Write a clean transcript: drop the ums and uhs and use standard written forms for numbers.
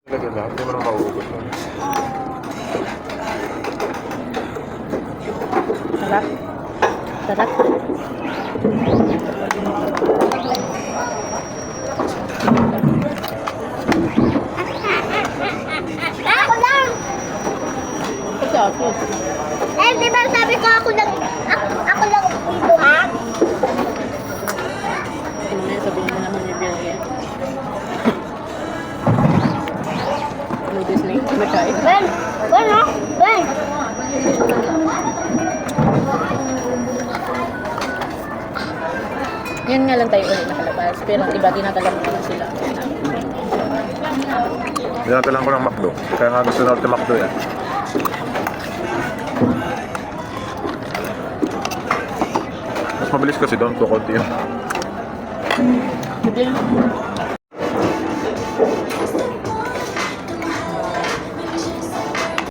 Lagyan lahat, hindi mo nang mauubos nun. Sarap. Sarap. Ako lang! Ito, ito. Eh, di ba sabi ko ako lang buhat? Mamaya sabihin mo naman yung beer yan. Noodles na yung kumakain. Ben! Ben, ha? Ben! Yan nga lang tayo ulit nakalabas. Pero ang iba tinatalabas na sila. Dinatalan ko ng McDo. Kaya nga gusto na ulit ng McDo yan. Mas mabilis kasi doon, kukunti yun. Hindi.